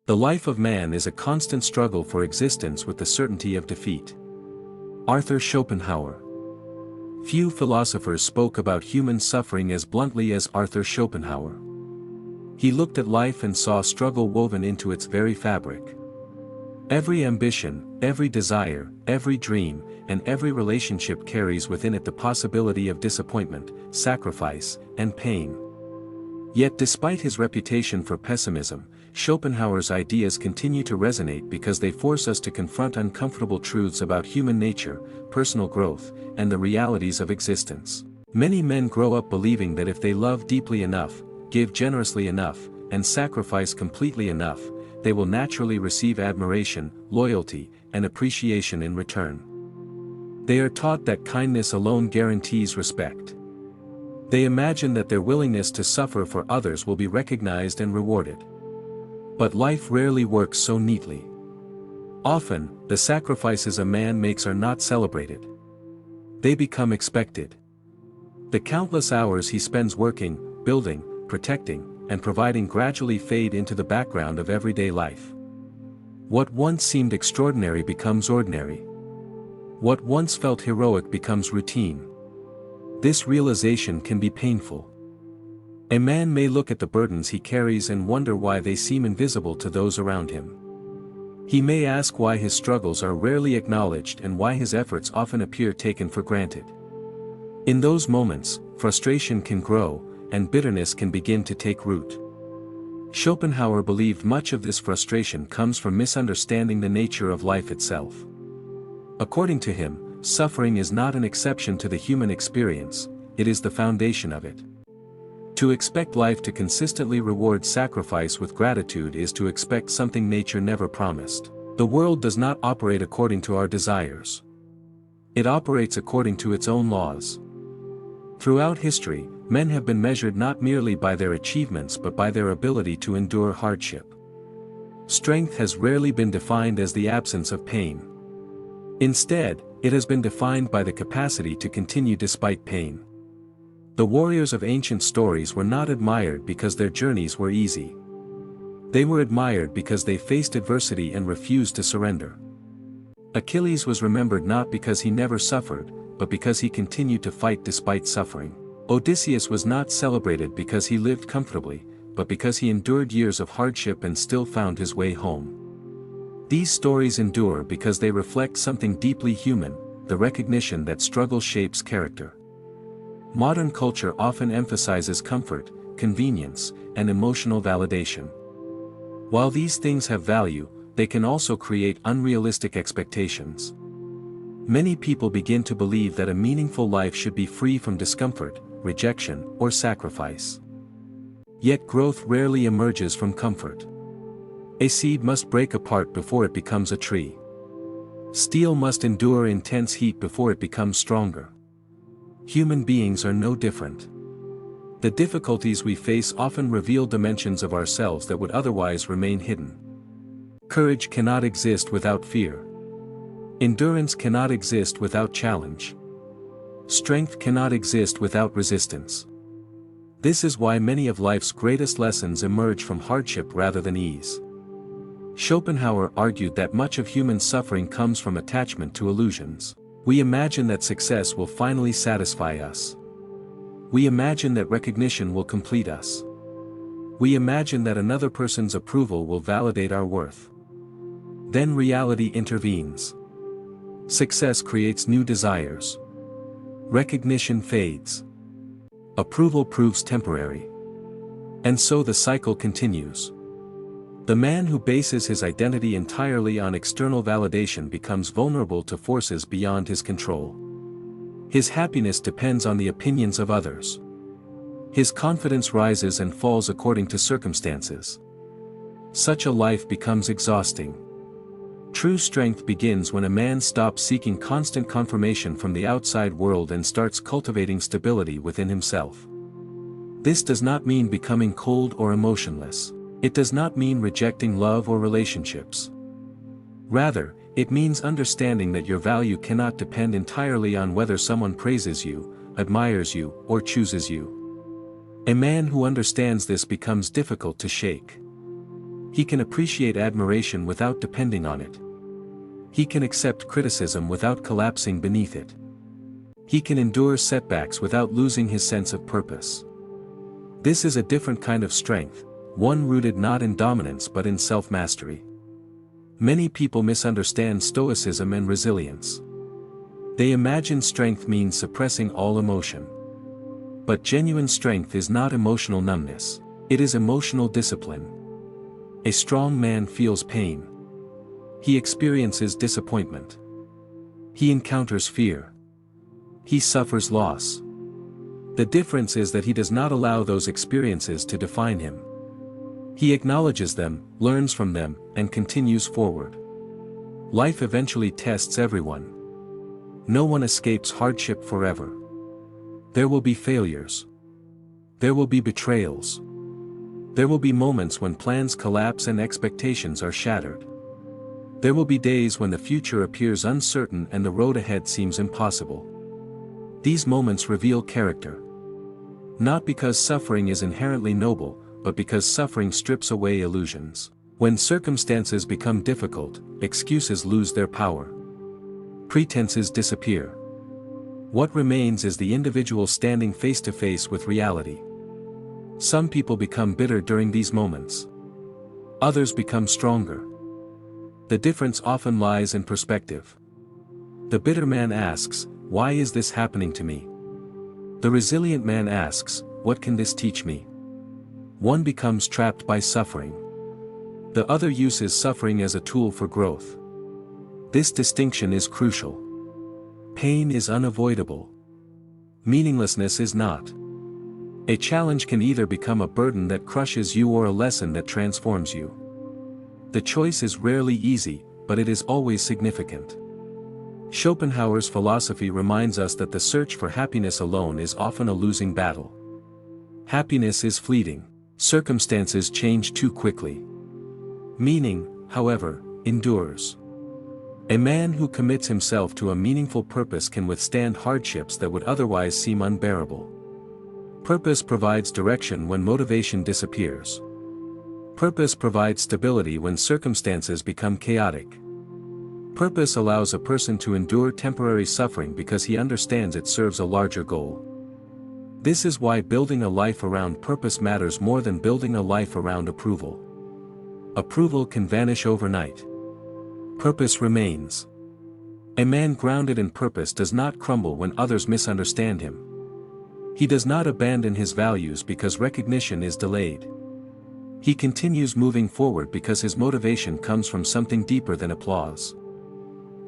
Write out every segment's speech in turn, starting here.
The life of man is a constant struggle for existence with the certainty of defeat. Arthur Schopenhauer. Few philosophers spoke about human suffering as bluntly as Arthur Schopenhauer. He looked at life and saw struggle woven into its very fabric. Every ambition, every desire, every dream, and every relationship carries within it the possibility of disappointment, sacrifice, and pain. Yet despite his reputation for pessimism, Schopenhauer's ideas continue to resonate because they force us to confront uncomfortable truths about human nature, personal growth, and the realities of existence. Many men grow up believing that if they love deeply enough, give generously enough, and sacrifice completely enough, they will naturally receive admiration, loyalty, and appreciation in return. They are taught that kindness alone guarantees respect. They imagine that their willingness to suffer for others will be recognized and rewarded. But life rarely works so neatly. Often, the sacrifices a man makes are not celebrated. They become expected. The countless hours he spends working, building, protecting, and providing gradually fade into the background of everyday life. What once seemed extraordinary becomes ordinary. What once felt heroic becomes routine. This realization can be painful. A man may look at the burdens he carries and wonder why they seem invisible to those around him. He may ask why his struggles are rarely acknowledged and why his efforts often appear taken for granted. In those moments, frustration can grow, and bitterness can begin to take root. Schopenhauer believed much of this frustration comes from misunderstanding the nature of life itself. According to him, suffering is not an exception to the human experience, it is the foundation of it. To expect life to consistently reward sacrifice with gratitude is to expect something nature never promised. The world does not operate according to our desires. It operates according to its own laws. Throughout history, men have been measured not merely by their achievements but by their ability to endure hardship. Strength has rarely been defined as the absence of pain. Instead, it has been defined by the capacity to continue despite pain. The warriors of ancient stories were not admired because their journeys were easy. They were admired because they faced adversity and refused to surrender. Achilles was remembered not because he never suffered, but because he continued to fight despite suffering. Odysseus was not celebrated because he lived comfortably, but because he endured years of hardship and still found his way home. These stories endure because they reflect something deeply human, the recognition that struggle shapes character. Modern culture often emphasizes comfort, convenience, and emotional validation. While these things have value, they can also create unrealistic expectations. Many people begin to believe that a meaningful life should be free from discomfort, rejection, or sacrifice. Yet growth rarely emerges from comfort. A seed must break apart before it becomes a tree. Steel must endure intense heat before it becomes stronger. Human beings are no different. The difficulties we face often reveal dimensions of ourselves that would otherwise remain hidden. Courage cannot exist without fear. Endurance cannot exist without challenge. Strength cannot exist without resistance. This is why many of life's greatest lessons emerge from hardship rather than ease. Schopenhauer argued that much of human suffering comes from attachment to illusions. We imagine that success will finally satisfy us. We imagine that recognition will complete us. We imagine that another person's approval will validate our worth. Then reality intervenes. Success creates new desires. Recognition fades. Approval proves temporary. And so the cycle continues. The man who bases his identity entirely on external validation becomes vulnerable to forces beyond his control. His happiness depends on the opinions of others. His confidence rises and falls according to circumstances. Such a life becomes exhausting. True strength begins when a man stops seeking constant confirmation from the outside world and starts cultivating stability within himself. This does not mean becoming cold or emotionless. It does not mean rejecting love or relationships. Rather, it means understanding that your value cannot depend entirely on whether someone praises you, admires you, or chooses you. A man who understands this becomes difficult to shake. He can appreciate admiration without depending on it. He can accept criticism without collapsing beneath it. He can endure setbacks without losing his sense of purpose. This is a different kind of strength, one rooted not in dominance but in self-mastery. Many people misunderstand Stoicism and resilience. They imagine strength means suppressing all emotion. But genuine strength is not emotional numbness, it is emotional discipline. A strong man feels pain. He experiences disappointment. He encounters fear. He suffers loss. The difference is that he does not allow those experiences to define him. He acknowledges them, learns from them, and continues forward. Life eventually tests everyone. No one escapes hardship forever. There will be failures. There will be betrayals. There will be moments when plans collapse and expectations are shattered. There will be days when the future appears uncertain and the road ahead seems impossible. These moments reveal character. Not because suffering is inherently noble, but because suffering strips away illusions. When circumstances become difficult, excuses lose their power. Pretenses disappear. What remains is the individual standing face to face with reality. Some people become bitter during these moments. Others become stronger. The difference often lies in perspective. The bitter man asks, "Why is this happening to me?" The resilient man asks, "What can this teach me?" One becomes trapped by suffering. The other uses suffering as a tool for growth. This distinction is crucial. Pain is unavoidable. Meaninglessness is not. A challenge can either become a burden that crushes you or a lesson that transforms you. The choice is rarely easy, but it is always significant. Schopenhauer's philosophy reminds us that the search for happiness alone is often a losing battle. Happiness is fleeting. Circumstances change too quickly. Meaning, however, endures. A man who commits himself to a meaningful purpose can withstand hardships that would otherwise seem unbearable. Purpose provides direction when motivation disappears. Purpose provides stability when circumstances become chaotic. Purpose allows a person to endure temporary suffering because he understands it serves a larger goal. This is why building a life around purpose matters more than building a life around approval. Approval can vanish overnight. Purpose remains. A man grounded in purpose does not crumble when others misunderstand him. He does not abandon his values because recognition is delayed. He continues moving forward because his motivation comes from something deeper than applause.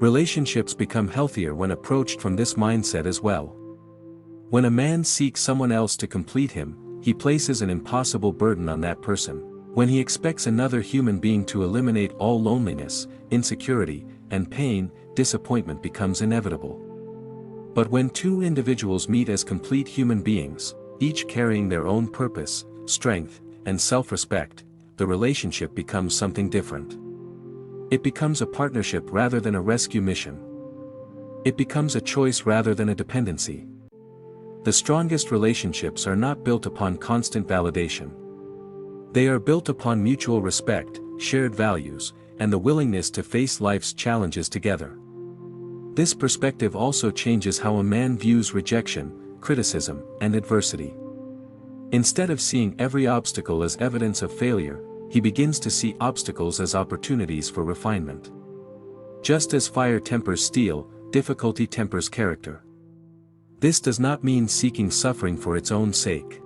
Relationships become healthier when approached from this mindset as well. When a man seeks someone else to complete him, he places an impossible burden on that person. When he expects another human being to eliminate all loneliness, insecurity, and pain, disappointment becomes inevitable. But when two individuals meet as complete human beings, each carrying their own purpose, strength, and self-respect, the relationship becomes something different. It becomes a partnership rather than a rescue mission. It becomes a choice rather than a dependency. The strongest relationships are not built upon constant validation. They are built upon mutual respect, shared values, and the willingness to face life's challenges together. This perspective also changes how a man views rejection, criticism, and adversity. Instead of seeing every obstacle as evidence of failure, he begins to see obstacles as opportunities for refinement. Just as fire tempers steel, difficulty tempers character. This does not mean seeking suffering for its own sake.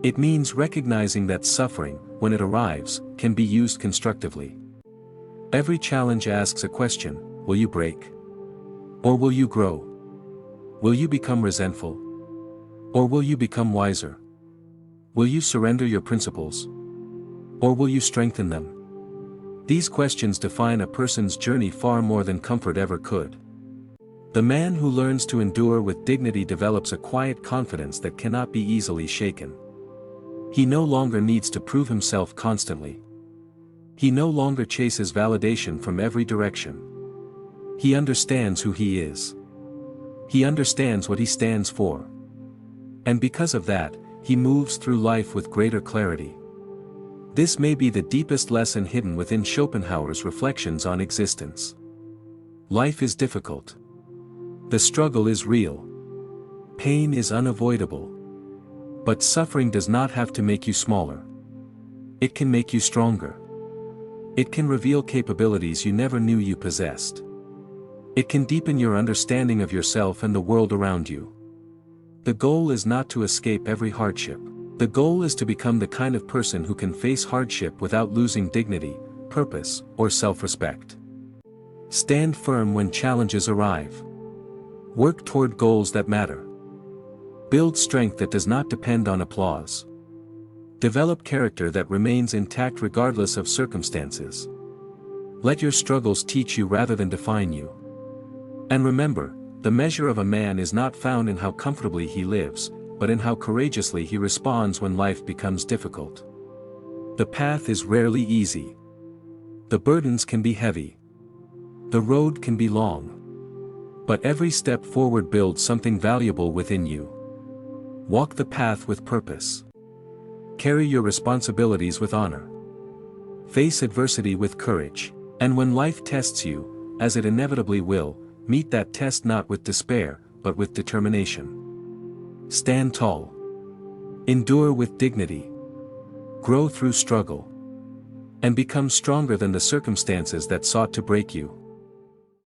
It means recognizing that suffering, when it arrives, can be used constructively. Every challenge asks a question: will you break? Or will you grow? Will you become resentful? Or will you become wiser? Will you surrender your principles? Or will you strengthen them? These questions define a person's journey far more than comfort ever could. The man who learns to endure with dignity develops a quiet confidence that cannot be easily shaken. He no longer needs to prove himself constantly. He no longer chases validation from every direction. He understands who he is. He understands what he stands for. And because of that, he moves through life with greater clarity. This may be the deepest lesson hidden within Schopenhauer's reflections on existence. Life is difficult. The struggle is real. Pain is unavoidable. But suffering does not have to make you smaller. It can make you stronger. It can reveal capabilities you never knew you possessed. It can deepen your understanding of yourself and the world around you. The goal is not to escape every hardship. The goal is to become the kind of person who can face hardship without losing dignity, purpose, or self-respect. Stand firm when challenges arrive. Work toward goals that matter. Build strength that does not depend on applause. Develop character that remains intact regardless of circumstances. Let your struggles teach you rather than define you. And remember, the measure of a man is not found in how comfortably he lives, but in how courageously he responds when life becomes difficult. The path is rarely easy. The burdens can be heavy. The road can be long. But every step forward builds something valuable within you. Walk the path with purpose. Carry your responsibilities with honor. Face adversity with courage. And when life tests you, as it inevitably will, meet that test not with despair, but with determination. Stand tall. Endure with dignity. Grow through struggle. And become stronger than the circumstances that sought to break you.